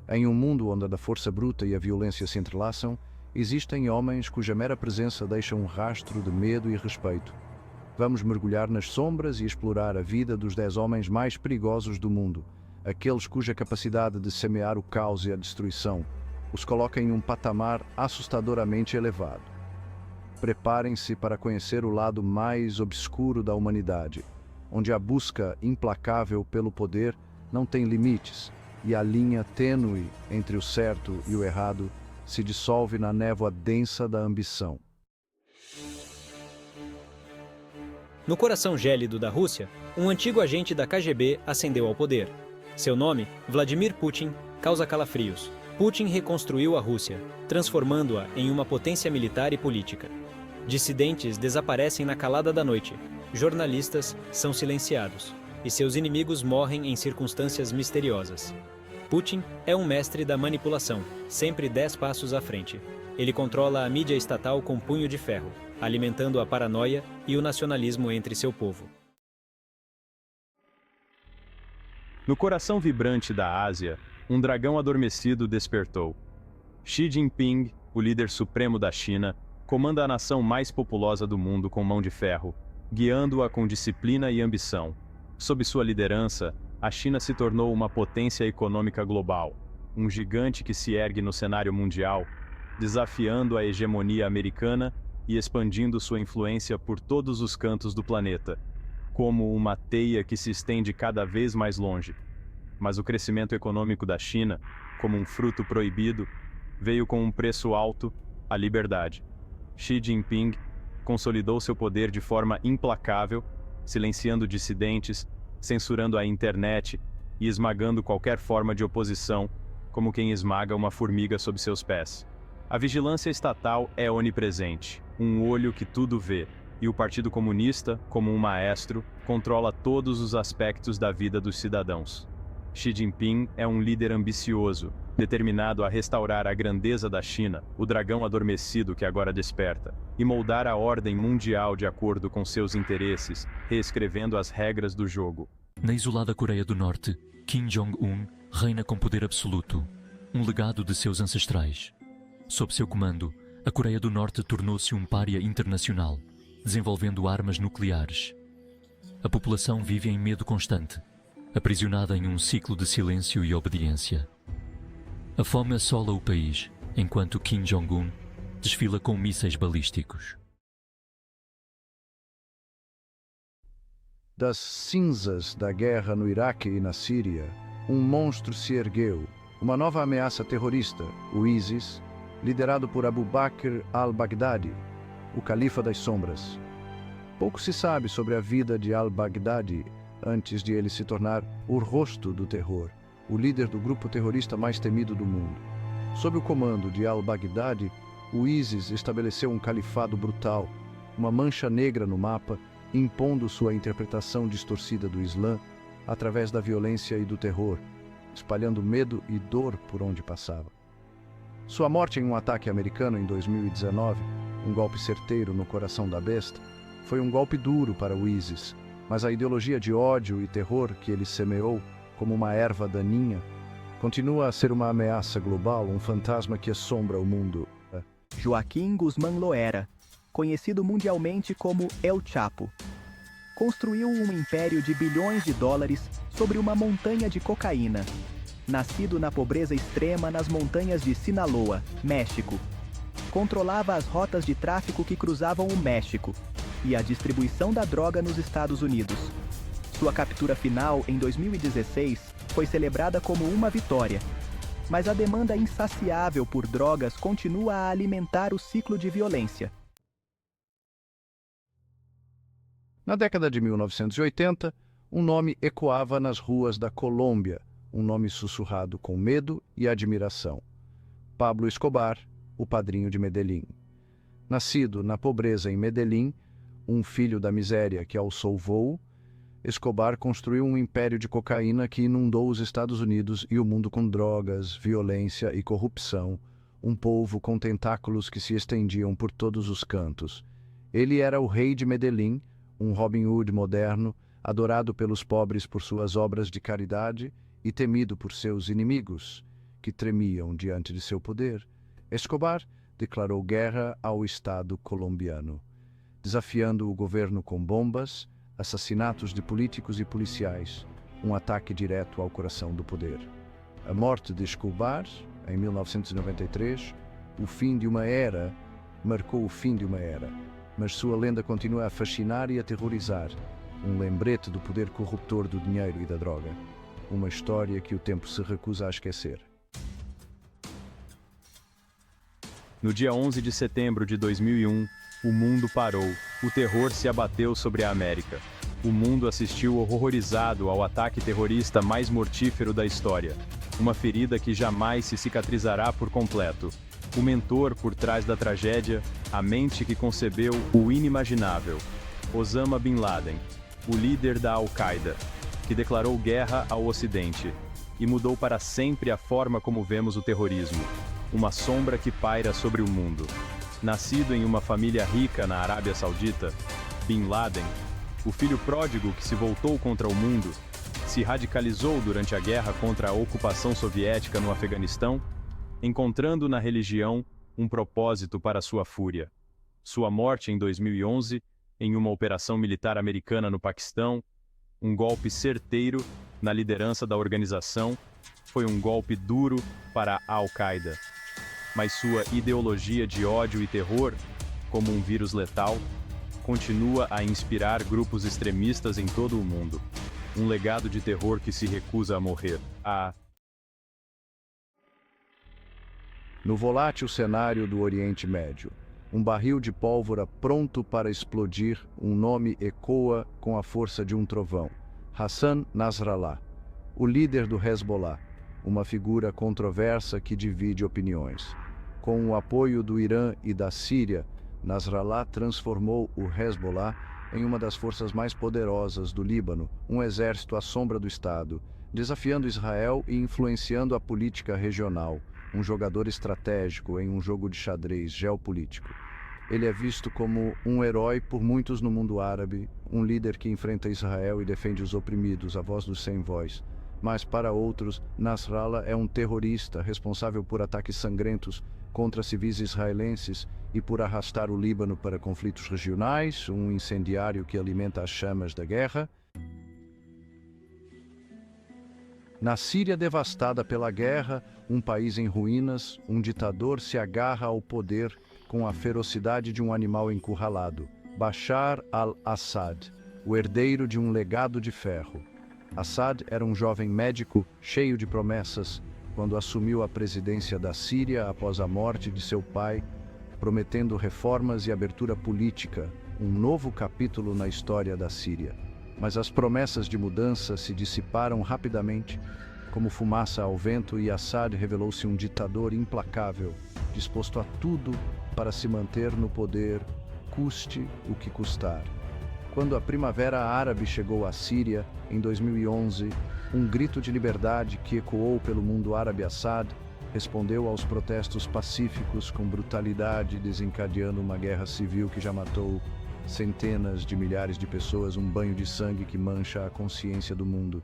Em um mundo onde a força bruta e a violência se entrelaçam, existem homens cuja mera presença deixa um rastro de medo e respeito. Vamos mergulhar nas sombras e explorar a vida dos 10 homens mais perigosos do mundo, aqueles cuja capacidade de semear o caos e a destruição os coloca em um patamar assustadoramente elevado. Preparem-se para conhecer o lado mais obscuro da humanidade, onde a busca implacável pelo poder não tem limites e a linha tênue entre o certo e o errado se dissolve na névoa densa da ambição. No coração gélido da Rússia, um antigo agente da KGB ascendeu ao poder. Seu nome, Vladimir Putin, causa calafrios. Putin reconstruiu a Rússia, transformando-a em uma potência militar e política. Dissidentes desaparecem na calada da noite, jornalistas são silenciados, e seus inimigos morrem em circunstâncias misteriosas. Putin é um mestre da manipulação, sempre 10 passos à frente. Ele controla a mídia estatal com punho de ferro, alimentando a paranoia e o nacionalismo entre seu povo. No coração vibrante da Ásia, um dragão adormecido despertou. Xi Jinping, o líder supremo da China, comanda a nação mais populosa do mundo com mão de ferro, guiando-a com disciplina e ambição. Sob sua liderança, a China se tornou uma potência econômica global, um gigante que se ergue no cenário mundial, desafiando a hegemonia americana e expandindo sua influência por todos os cantos do planeta, como uma teia que se estende cada vez mais longe. Mas o crescimento econômico da China, como um fruto proibido, veio com um preço alto: a liberdade. Xi Jinping consolidou seu poder de forma implacável, silenciando dissidentes, censurando a internet e esmagando qualquer forma de oposição, como quem esmaga uma formiga sob seus pés. A vigilância estatal é onipresente, um olho que tudo vê, e o Partido Comunista, como um maestro, controla todos os aspectos da vida dos cidadãos. Xi Jinping é um líder ambicioso, determinado a restaurar a grandeza da China, o dragão adormecido que agora desperta, e moldar a ordem mundial de acordo com seus interesses, reescrevendo as regras do jogo. Na isolada Coreia do Norte, Kim Jong-un reina com poder absoluto, um legado de seus ancestrais. Sob seu comando, a Coreia do Norte tornou-se um pária internacional, desenvolvendo armas nucleares. A população vive em medo constante, aprisionada em um ciclo de silêncio e obediência. A fome assola o país, enquanto Kim Jong-un desfila com mísseis balísticos. Das cinzas da guerra no Iraque e na Síria, um monstro se ergueu, uma nova ameaça terrorista, o ISIS, liderado por Abu Bakr al-Baghdadi, o califa das sombras. Pouco se sabe sobre a vida de al-Baghdadi antes de ele se tornar o rosto do terror, o líder do grupo terrorista mais temido do mundo. Sob o comando de al-Baghdadi, o ISIS estabeleceu um califado brutal, uma mancha negra no mapa, impondo sua interpretação distorcida do Islã através da violência e do terror, espalhando medo e dor por onde passava. Sua morte em um ataque americano em 2019, um golpe certeiro no coração da besta, foi um golpe duro para o ISIS, mas a ideologia de ódio e terror que ele semeou como uma erva daninha continua a ser uma ameaça global, um fantasma que assombra o mundo. Joaquim Guzmán Loera, conhecido mundialmente como El Chapo, construiu um império de bilhões de dólares sobre uma montanha de cocaína. Nascido na pobreza extrema nas montanhas de Sinaloa, México, controlava as rotas de tráfico que cruzavam o México e a distribuição da droga nos Estados Unidos. Sua captura final, em 2016, foi celebrada como uma vitória, mas a demanda insaciável por drogas continua a alimentar o ciclo de violência. Na década de 1980, um nome ecoava nas ruas da Colômbia, um nome sussurrado com medo e admiração: Pablo Escobar, o padrinho de Medellín. Nascido na pobreza em Medellín, um filho da miséria que alçou voo, Escobar construiu um império de cocaína que inundou os Estados Unidos e o mundo com drogas, violência e corrupção, um povo com tentáculos que se estendiam por todos os cantos. Ele era o rei de Medellín, um Robin Hood moderno, adorado pelos pobres por suas obras de caridade e temido por seus inimigos. que tremiam diante de seu poder, Escobar declarou guerra ao Estado colombiano, desafiando o governo com bombas, assassinatos de políticos e policiais, um ataque direto ao coração do poder. A morte de Escobar, em 1993, marcou o fim de uma era, mas sua lenda continua a fascinar e aterrorizar, um lembrete do poder corruptor do dinheiro e da droga, uma história que o tempo se recusa a esquecer. No dia 11 de setembro de 2001, o mundo parou, o terror se abateu sobre a América. O mundo assistiu horrorizado ao ataque terrorista mais mortífero da história, uma ferida que jamais se cicatrizará por completo. O mentor por trás da tragédia, a mente que concebeu o inimaginável. Osama Bin Laden, o líder da Al-Qaeda, que declarou guerra ao Ocidente e mudou para sempre a forma como vemos o terrorismo, uma sombra que paira sobre o mundo. Nascido em uma família rica na Arábia Saudita, Bin Laden, o filho pródigo que se voltou contra o mundo, se radicalizou durante a guerra contra a ocupação soviética no Afeganistão, encontrando na religião um propósito para sua fúria. Sua morte em 2011, em uma operação militar americana no Paquistão, um golpe certeiro na liderança da organização, foi um golpe duro para a Al-Qaeda. Mas sua ideologia de ódio e terror, como um vírus letal, continua a inspirar grupos extremistas em todo o mundo. Um legado de terror que se recusa a morrer. No volátil cenário do Oriente Médio, um barril de pólvora pronto para explodir, um nome ecoa com a força de um trovão. Hassan Nasrallah, o líder do Hezbollah, uma figura controversa que divide opiniões. Com o apoio do Irã e da Síria, Nasrallah transformou o Hezbollah em uma das forças mais poderosas do Líbano, um exército à sombra do Estado, desafiando Israel e influenciando a política regional, um jogador estratégico em um jogo de xadrez geopolítico. Ele é visto como um herói por muitos no mundo árabe, um líder que enfrenta Israel e defende os oprimidos, a voz dos sem voz. Mas para outros, Nasrallah é um terrorista responsável por ataques sangrentos contra civis israelenses e por arrastar o Líbano para conflitos regionais, um incendiário que alimenta as chamas da guerra. Na Síria devastada pela guerra, um país em ruínas, um ditador se agarra ao poder com a ferocidade de um animal encurralado. Bashar al-Assad, o herdeiro de um legado de ferro. Assad era um jovem médico cheio de promessas quando assumiu a presidência da Síria após a morte de seu pai, prometendo reformas e abertura política, um novo capítulo na história da Síria. Mas as promessas de mudança se dissiparam rapidamente, como fumaça ao vento, e Assad revelou-se um ditador implacável, disposto a tudo para se manter no poder, custe o que custar. Quando a Primavera Árabe chegou à Síria, em 2011, um grito de liberdade que ecoou pelo mundo árabe. Assad respondeu aos protestos pacíficos com brutalidade, desencadeando uma guerra civil que já matou centenas de milhares de pessoas, um banho de sangue que mancha a consciência do mundo.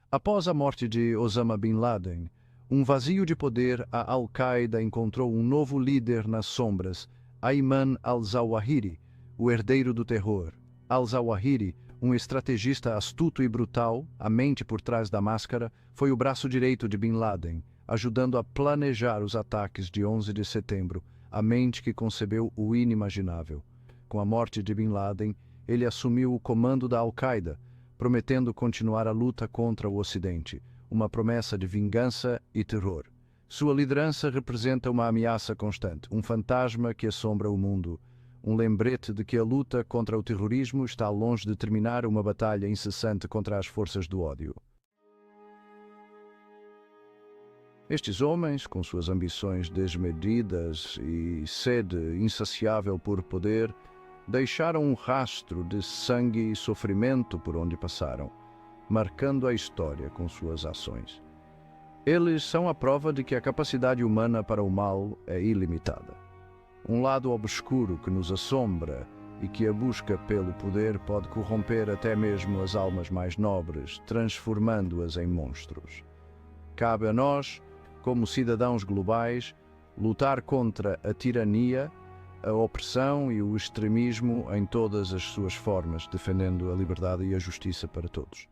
Após a morte de Osama Bin Laden, um vazio de poder, a Al-Qaeda encontrou um novo líder nas sombras, Ayman al-Zawahiri, o herdeiro do terror. Al-Zawahiri, um estrategista astuto e brutal, a mente por trás da máscara, foi o braço direito de Bin Laden, ajudando a planejar os ataques de 11 de setembro, a mente que concebeu o inimaginável. Com a morte de Bin Laden, ele assumiu o comando da Al-Qaeda, prometendo continuar a luta contra o Ocidente, uma promessa de vingança e terror. Sua liderança representa uma ameaça constante, um fantasma que assombra o mundo, um lembrete de que a luta contra o terrorismo está longe de terminar, uma batalha incessante contra as forças do ódio. Estes homens, com suas ambições desmedidas e sede insaciável por poder, deixaram um rastro de sangue e sofrimento por onde passaram, marcando a história com suas ações. Eles são a prova de que a capacidade humana para o mal é ilimitada. Um lado obscuro que nos assombra e que a busca pelo poder pode corromper até mesmo as almas mais nobres, transformando-as em monstros. Cabe a nós, como cidadãos globais, lutar contra a tirania, a opressão e o extremismo em todas as suas formas, defendendo a liberdade e a justiça para todos.